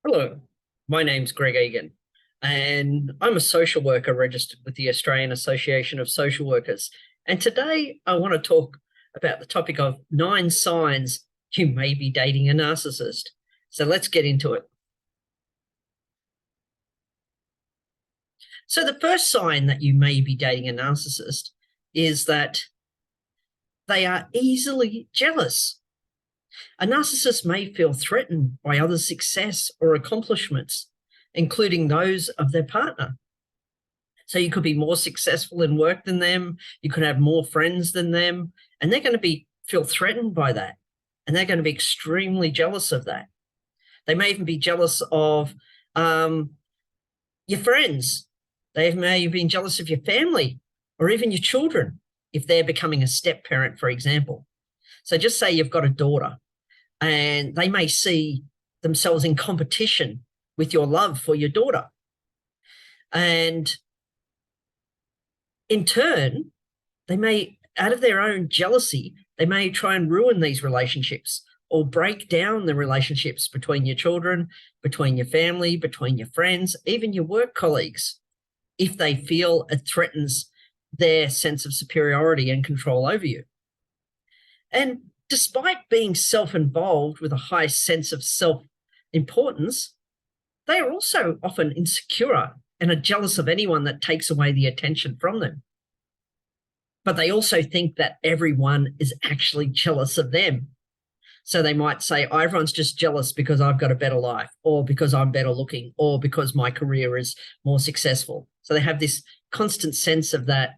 Hello, my name's Greg Egan, and I'm a social worker registered with the Australian Association of Social Workers. And today I want to talk about the topic of 9 signs you may be dating a narcissist. So let's get into it. So the first sign that you may be dating a narcissist is that they are easily jealous. A narcissist may feel threatened by others' success or accomplishments, including those of their partner. So you could be more successful in work than them, you could have more friends than them, and they're going to feel threatened by that. And they're going to be extremely jealous of that. They may even be jealous of your friends. They may have been jealous of your family or even your children if they're becoming a step parent, for example. So just say you've got a daughter and they may see themselves in competition with your love for your daughter. And in turn, they may, out of their own jealousy, they may try and ruin these relationships or break down the relationships between your children, between your family, between your friends, even your work colleagues, if they feel it threatens their sense of superiority and control over you. And despite being self-involved with a high sense of self-importance, they are also often insecure and are jealous of anyone that takes away the attention from them. But they also think that everyone is actually jealous of them. So they might say, oh, everyone's just jealous because I've got a better life, or because I'm better looking, or because my career is more successful. So they have this constant sense of that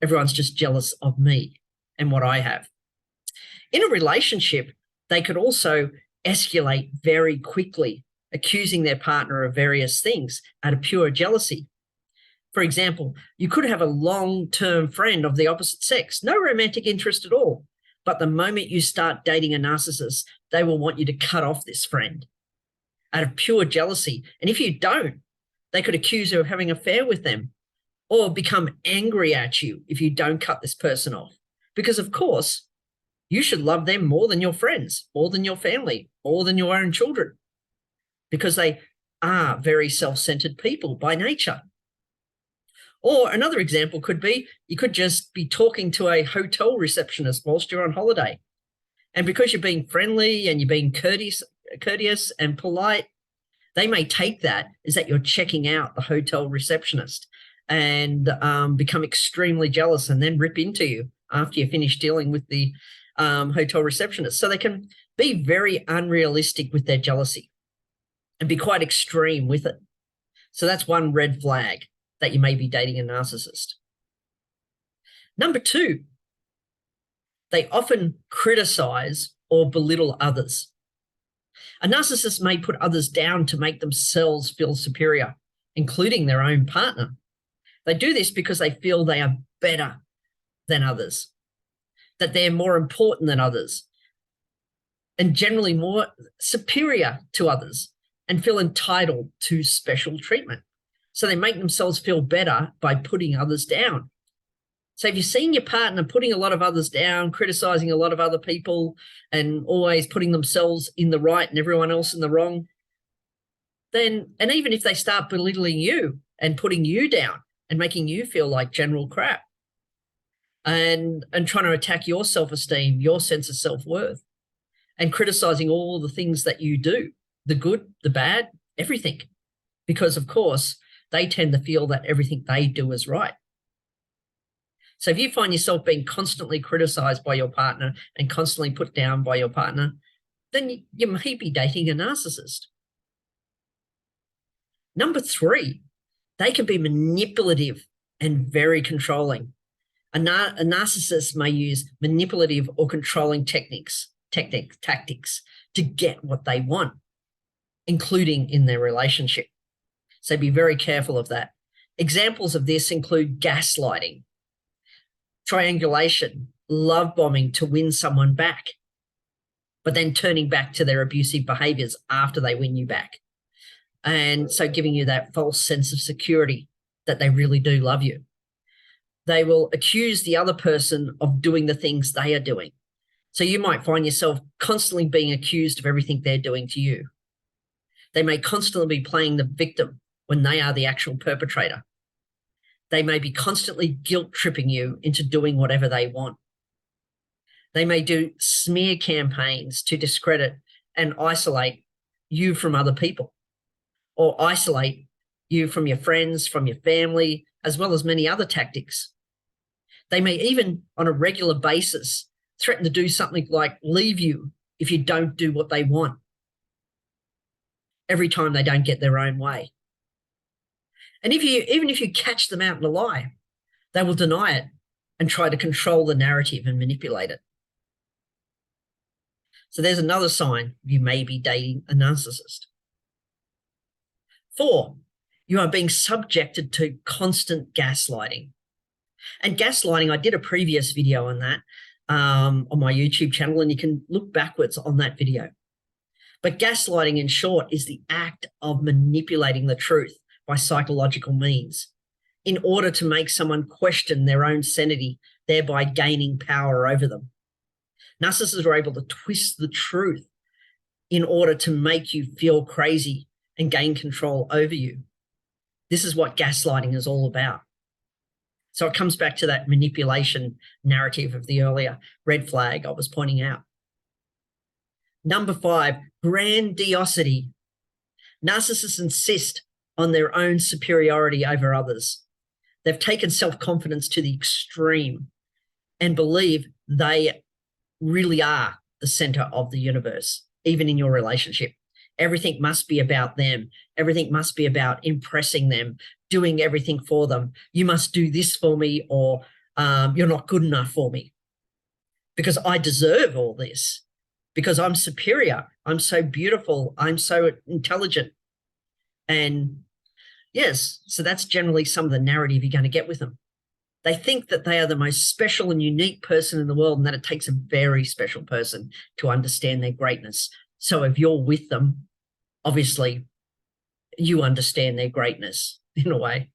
everyone's just jealous of me and what I have. In a relationship, they could also escalate very quickly, accusing their partner of various things out of pure jealousy. For example, you could have a long-term friend of the opposite sex, no romantic interest at all. But the moment you start dating a narcissist, they will want you to cut off this friend out of pure jealousy. And if you don't, they could accuse you of having an affair with them or become angry at you if you don't cut this person off. Because, of course, you should love them more than your friends, more than your family, more than your own children, because they are very self-centered people by nature. Or another example could be you could just be talking to a hotel receptionist whilst you're on holiday. And because you're being friendly and you're being courteous and polite, they may take that as that you're checking out the hotel receptionist and become extremely jealous and then rip into you after you finish dealing with the hotel receptionist. So they can be very unrealistic with their jealousy and be quite extreme with it. So that's one red flag that you may be dating a narcissist. Number 2, they often criticize or belittle others. A narcissist may put others down to make themselves feel superior, including their own partner. They do this because they feel they are better than others, that they're more important than others, and generally more superior to others, and feel entitled to special treatment. So they make themselves feel better by putting others down. So if you're seeing your partner putting a lot of others down, criticizing a lot of other people, and always putting themselves in the right and everyone else in the wrong, then, and even if they start belittling you and putting you down and making you feel like general crap and trying to attack your self-esteem, your sense of self-worth, and criticizing all the things that you do, the good, the bad, everything, because of course, they tend to feel that everything they do is right. So if you find yourself being constantly criticized by your partner and constantly put down by your partner, then you may be dating a narcissist. Number 3, they can be manipulative and very controlling. A narcissist may use manipulative or controlling tactics to get what they want, including in their relationship. So be very careful of that. Examples of this include gaslighting, triangulation, love bombing to win someone back, but then turning back to their abusive behaviors after they win you back. And so giving you that false sense of security that they really do love you. They will accuse the other person of doing the things they are doing. So you might find yourself constantly being accused of everything they're doing to you. They may constantly be playing the victim when they are the actual perpetrator. They may be constantly guilt-tripping you into doing whatever they want. They may do smear campaigns to discredit and isolate you from other people, or isolate you from your friends, from your family, as well as many other tactics. They may even, on a regular basis, threaten to do something like leave you if you don't do what they want, every time they don't get their own way. And even if you catch them out in a lie, they will deny it and try to control the narrative and manipulate it. So there's another sign you may be dating a narcissist. 4, you are being subjected to constant gaslighting. And gaslighting, I did a previous video on that on my YouTube channel, and you can look backwards on that video. But gaslighting, in short, is the act of manipulating the truth by psychological means in order to make someone question their own sanity, thereby gaining power over them. Narcissists are able to twist the truth in order to make you feel crazy and gain control over you. This is what gaslighting is all about. So it comes back to that manipulation narrative of the earlier red flag I was pointing out. Number 5, grandiosity. Narcissists insist on their own superiority over others. They've taken self-confidence to the extreme and believe they really are the center of the universe, even in your relationship. Everything must be about them. Everything must be about impressing them, doing everything for them. You must do this for me, or you're not good enough for me because I deserve all this, because I'm superior. I'm so beautiful. I'm so intelligent. And yes, so that's generally some of the narrative you're going to get with them. They think that they are the most special and unique person in the world, and that it takes a very special person to understand their greatness. So if you're with them, obviously you understand their greatness in a way.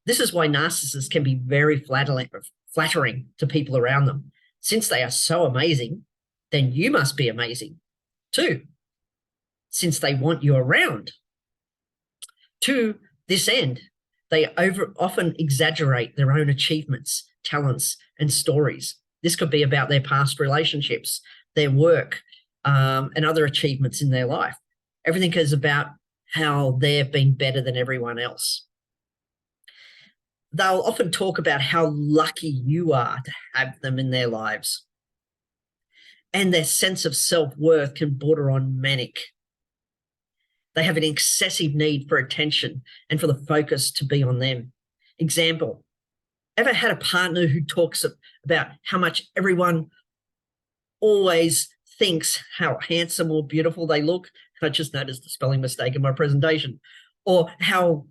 This is why narcissists can be very flattering to people around them. Since they are so amazing, then you must be amazing too, since they want you around. To this end, they often exaggerate their own achievements, talents, and stories. This could be about their past relationships, their work, and other achievements in their life. Everything is about how they've been better than everyone else. They'll often talk about how lucky you are to have them in their lives. And their sense of self-worth can border on manic. They have an excessive need for attention and for the focus to be on them. Example, ever had a partner who talks about how much everyone always thinks how handsome or beautiful they look? I just noticed the spelling mistake in my presentation. Or how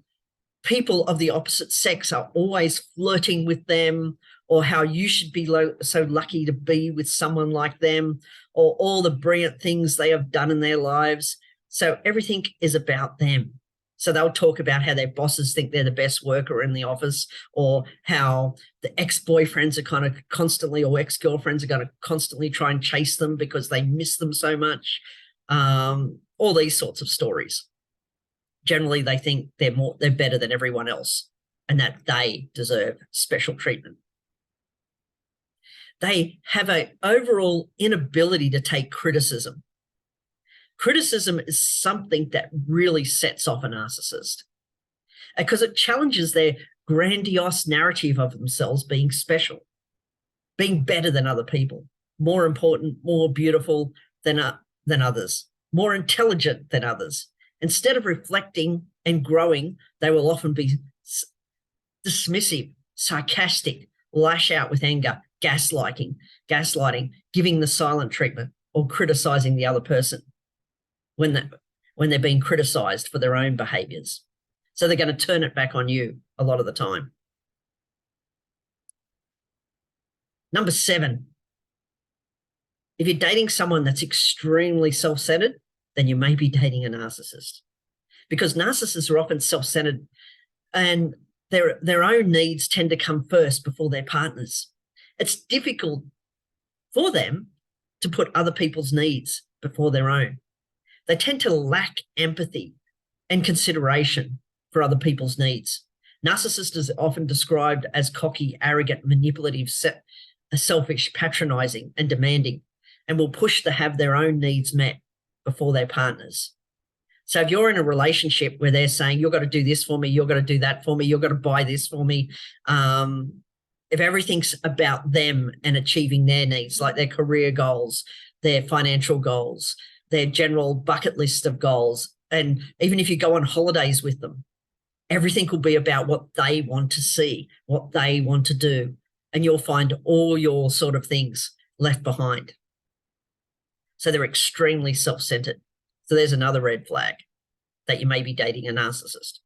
people of the opposite sex are always flirting with them, or how you should be so lucky to be with someone like them, or all the brilliant things they have done in their lives. So everything is about them. So they'll talk about how their bosses think they're the best worker in the office, or how the ex-boyfriends are kind of constantly, or ex-girlfriends are going to constantly try and chase them because they miss them so much. All these sorts of stories. Generally, they think they're better than everyone else and that they deserve special treatment. They have an overall inability to take criticism. Criticism is something that really sets off a narcissist because it challenges their grandiose narrative of themselves being special, being better than other people, more important, more beautiful than others, more intelligent than others. Instead of reflecting and growing, they will often be dismissive, sarcastic, lash out with anger, gaslighting, giving the silent treatment, or criticizing the other person when they're being criticized for their own behaviors. So they're going to turn it back on you a lot of the time. Number 7, if you're dating someone that's extremely self-centered, then you may be dating a narcissist, because narcissists are often self-centered and their own needs tend to come first before their partners. It's difficult for them to put other people's needs before their own. They tend to lack empathy and consideration for other people's needs. Narcissist is often described as cocky, arrogant, manipulative, selfish, patronizing, and demanding, and will push to have their own needs met before their partners. So if you're in a relationship where they're saying, you've got to do this for me, you've got to do that for me, you've got to buy this for me, if everything's about them and achieving their needs, like their career goals, their financial goals, their general bucket list of goals, and even if you go on holidays with them, everything will be about what they want to see, what they want to do, and you'll find all your sort of things left behind. So they're extremely self-centered. So there's another red flag that you may be dating a narcissist.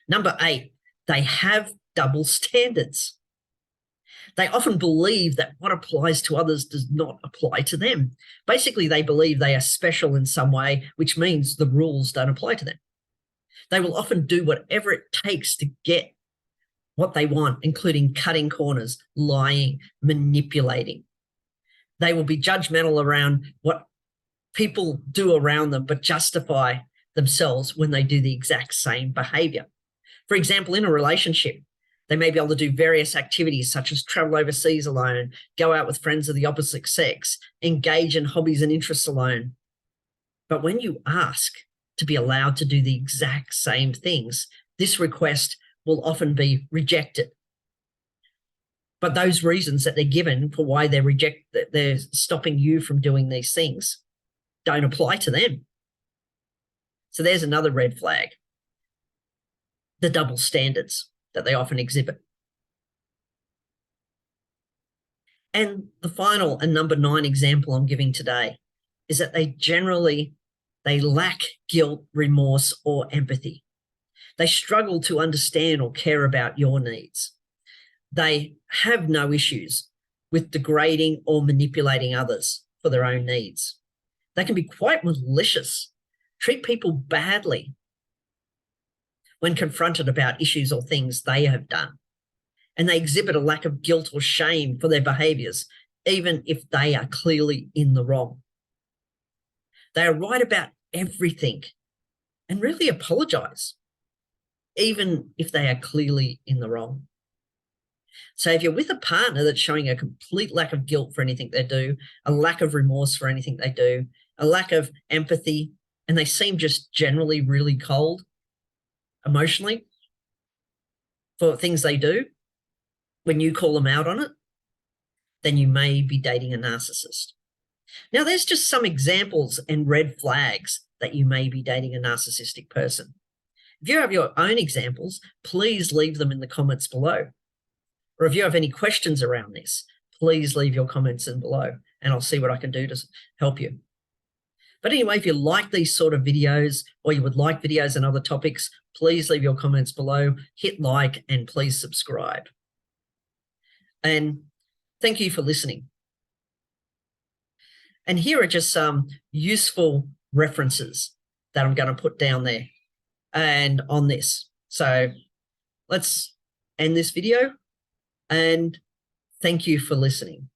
Number 8, they have double standards. They often believe that what applies to others does not apply to them. Basically, they believe they are special in some way, which means the rules don't apply to them. They will often do whatever it takes to get what they want, including cutting corners, lying, manipulating. They will be judgmental around what people do around them, but justify themselves when they do the exact same behavior. For example, in a relationship, they may be able to do various activities such as travel overseas alone, go out with friends of the opposite sex, engage in hobbies and interests alone. But when you ask to be allowed to do the exact same things, this request will often be rejected. But those reasons that they're given for why they're stopping you from doing these things don't apply to them. So there's another red flag. The double standards that they often exhibit. And the final and number 9 example I'm giving today is that they lack guilt, remorse, or empathy. They struggle to understand or care about your needs. They have no issues with degrading or manipulating others for their own needs. They can be quite malicious, treat people badly when confronted about issues or things they have done. And they exhibit a lack of guilt or shame for their behaviors, even if they are clearly in the wrong. They are right about everything and really apologize, even if they are clearly in the wrong. So if you're with a partner that's showing a complete lack of guilt for anything they do, a lack of remorse for anything they do, a lack of empathy, and they seem just generally really cold emotionally for things they do, when you call them out on it, then you may be dating a narcissist. Now, there's just some examples and red flags that you may be dating a narcissistic person. If you have your own examples, please leave them in the comments below. Or if you have any questions around this, please leave your comments in below and I'll see what I can do to help you. But anyway, if you like these sort of videos or you would like videos on other topics, please leave your comments below, hit like, and please subscribe. And thank you for listening. And here are just some useful references that I'm going to put down there and on this. So let's end this video and thank you for listening.